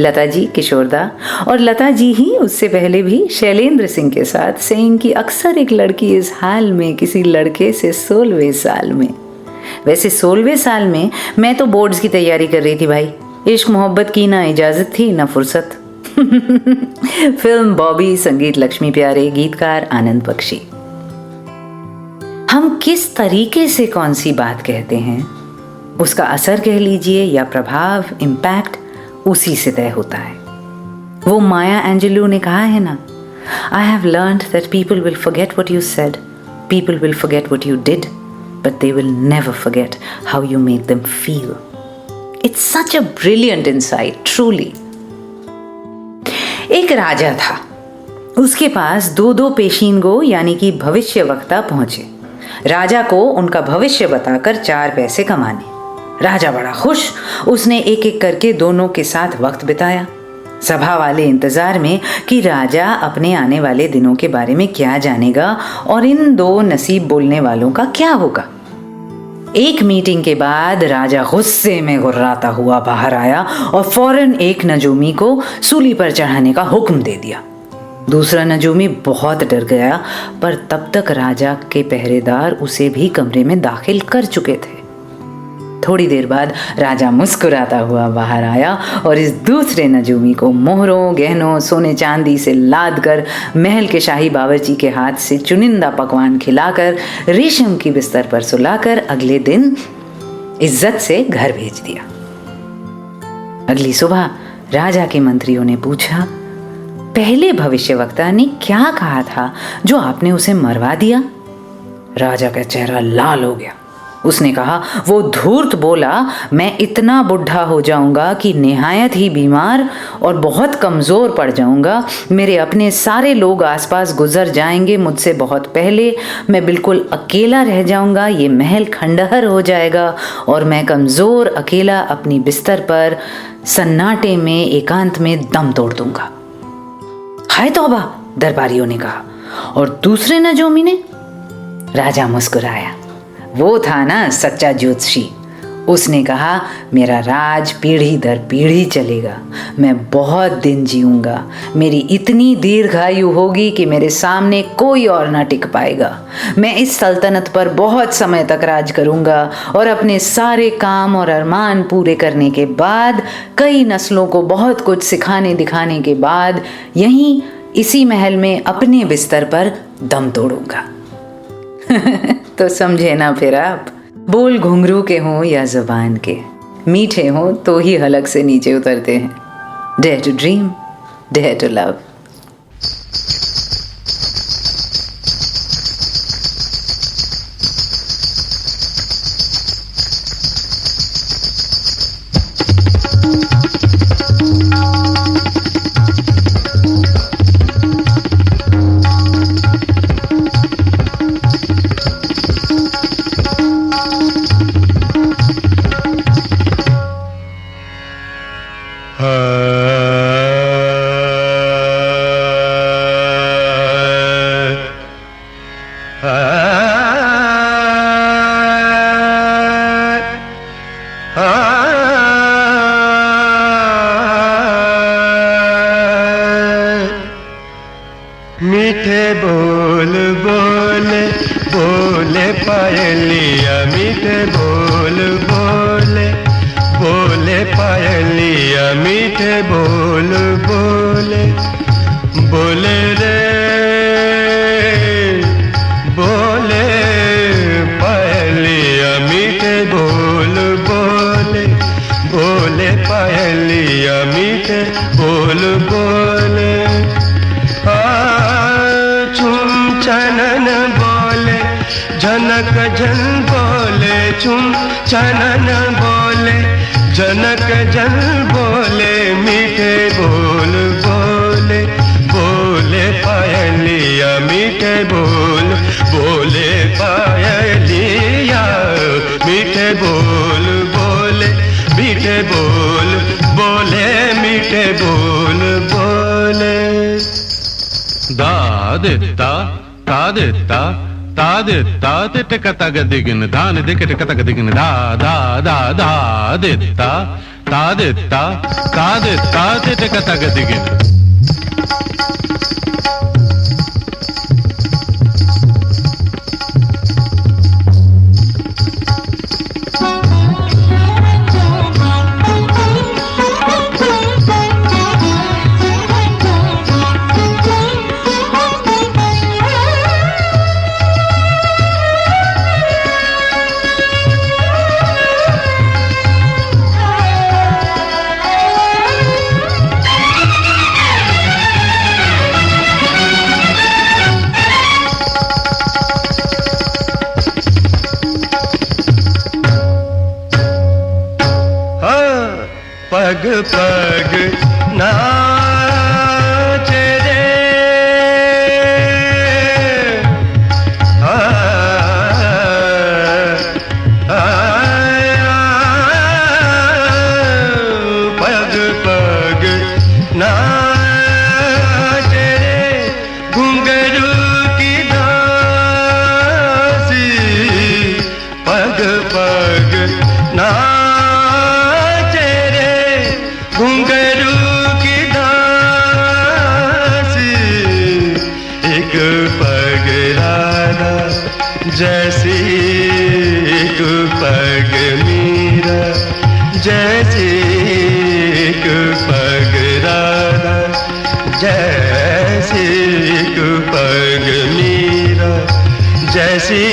B: लता जी, किशोरदा, और लता जी ही उससे पहले भी शैलेंद्र सिंह के साथ सेइंग कि अक्सर एक लड़की इस हाल में किसी लड़के से 16वें साल में। वैसे 16वें साल में मैं तो बोर्ड्स की तैयारी कर रही थी भाई। इश्क मोहब्बत की ना इजाजत थी ना फुर्सत। फिल्म बॉबी, संगीत लक्ष्मी प्यारे, गीतकार आनंद बख्शी। हम किस तरीके से कौन सी बात कहते हैं उसका असर कह लीजिए या प्रभाव, इम्पैक्ट उसी से तय होता है। वो माया एंजेलू ने कहा है ना, I have learned that people will forget what you said, people will forget what you did, but they will never forget how you made them feel. It's such a brilliant insight, truly. एक राजा था, उसके पास दो पेशीनगो यानी कि भविष्य वक्ता पहुंचे। राजा को उनका भविष्य बताकर 4 पैसे कमाने। राजा बड़ा खुश, उसने एक एक करके दोनों के साथ वक्त बिताया। सभा वाले इंतजार में कि राजा अपने आने वाले दिनों के बारे में क्या जानेगा और इन 2 नसीब बोलने वालों का क्या होगा। एक मीटिंग के बाद राजा गुस्से में गुर्राता हुआ बाहर आया और फौरन एक नजूमी को सूली पर चढ़ाने का हुक्म दे दिया। दूसरा नजूमी बहुत डर गया, पर तब तक राजा के पहरेदार उसे भी कमरे में दाखिल कर चुके थे। थोड़ी देर बाद राजा मुस्कुराता हुआ बाहर आया और इस दूसरे नजूमी को मोहरों, गहनों, सोने चांदी से लाद कर महल के शाही बावर्ची के हाथ से चुनिंदा पकवान खिलाकर रेशम की बिस्तर पर सुलाकर अगले दिन इज्जत से घर भेज दिया। अगली सुबह राजा के मंत्रियों ने पूछा, पहले भविष्यवक्ता ने क्या कहा था जो आपने उसे मरवा दिया? राजा का चेहरा लाल हो गया। उसने कहा, वो धूर्त बोला, मैं इतना बुढ़ा हो जाऊंगा कि निहायत ही बीमार और बहुत कमज़ोर पड़ जाऊंगा। मेरे अपने सारे लोग आसपास गुजर जाएंगे मुझसे बहुत पहले। मैं बिल्कुल अकेला रह जाऊंगा, ये महल खंडहर हो जाएगा और मैं कमज़ोर अकेला अपनी बिस्तर पर सन्नाटे में एकांत में दम तोड़ दूंगा। हाय तौबा, दरबारियों ने कहा। और दूसरे नजूमी ने? राजा मुस्कुराया। वो था ना सच्चा ज्योतिषी, उसने कहा, मेरा राज पीढ़ी दर पीढ़ी चलेगा, मैं बहुत दिन जीऊँगा, मेरी इतनी दीर्घायु होगी कि मेरे सामने कोई और ना टिक पाएगा। मैं इस सल्तनत पर बहुत समय तक राज करूँगा और अपने सारे काम और अरमान पूरे करने के बाद, कई नस्लों को बहुत कुछ सिखाने दिखाने के बाद, यहीं इसी महल में अपने बिस्तर पर दम तोड़ूंगा। तो समझे ना फिर आप, बोल घुंघरू के हों या जुबान के, मीठे हों तो ही हलक से नीचे उतरते हैं। Dare to dream, dare to love.
F: मीठे बोल बोले बोले पायलिया, मीठे बोल बोले बोले पायलिया, मीठे बोल बोले बोले रे बोले पायलिया, मीठे बोल बोले बोले पायलिया, मीठे बोल बोले। छनन बोले झनक झन बोले, छुम छनन बोले झनक झन बोले, मीठे बोल बोले बोले पायलिया, मीठे बोल बोले पायलिया, मीठे बोल बोले मीठे बोल बोले, मीठे बोल बोले।
H: दा दित्ता ता दित्ता ता दित्ता तिट कतग दिगन दान दिकट कतग दिगन दा दा दा दा दित्ता ता दित्ता ता दित्ता तिट कतग दिगन।
F: पग पग नाच रे पग पग नाच रे, घुंघरू की दासी, पग पग नाच रे, घुंघरू की दासी, एक पग राधा जैसी, एक पग मीरा जैसी, एक पग राधा जैसी, एक पग मीरा जैसी,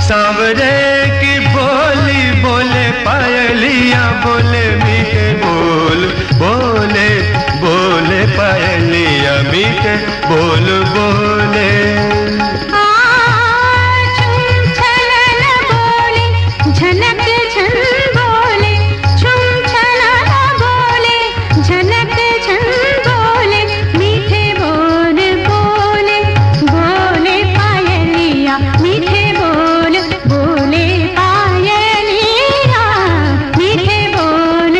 F: सांवरे की बोली बोले पायलिया, बोले मीठे बोल बोले बोले पायलिया, मीठे बोल बोले।
E: झनक झन बोले, छुम छनन बोले, झनक झन बोले, मीठे बोल बोले बोले पायलिया, मीठे बोल बोले पायलिया, मीठे बोल।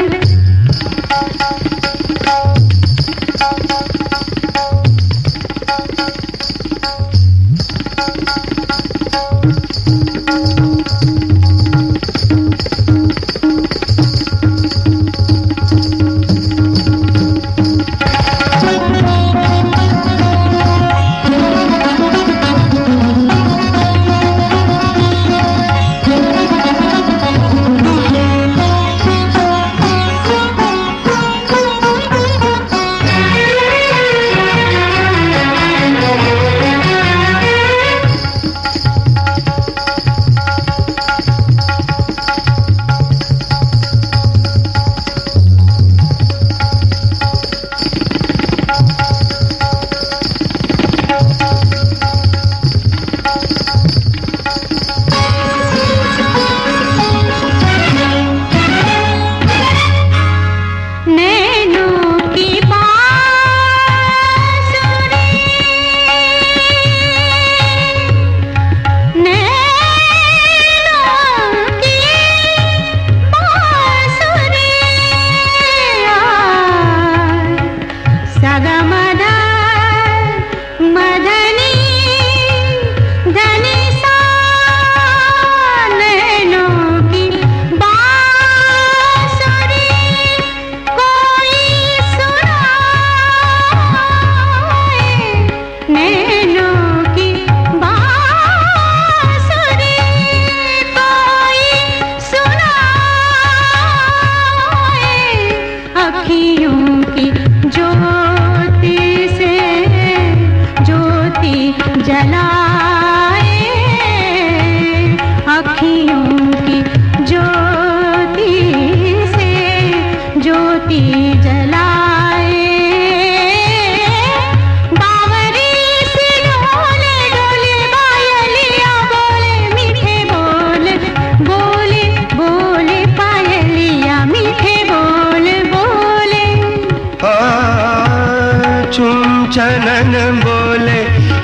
I: छनन बोले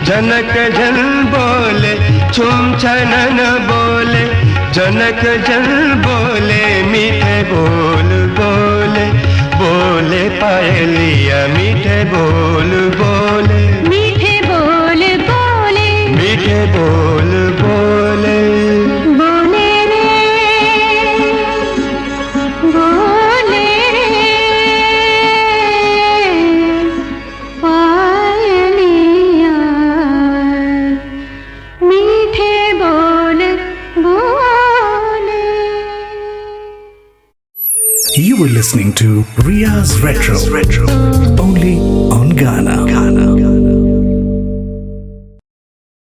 I: जनक जन बोले, छुम छनन बोले जनक जन बोले, मीठे बोल बोले बोले पायलिया, मीठे बोल बोले,
E: मीठे बोल बोले,
I: मीठे बोल बोले,
E: बोले रे बोले रे पायलिया, मीठे बोल बोले।
A: You were listening to Riya's Retro, only on Ghana.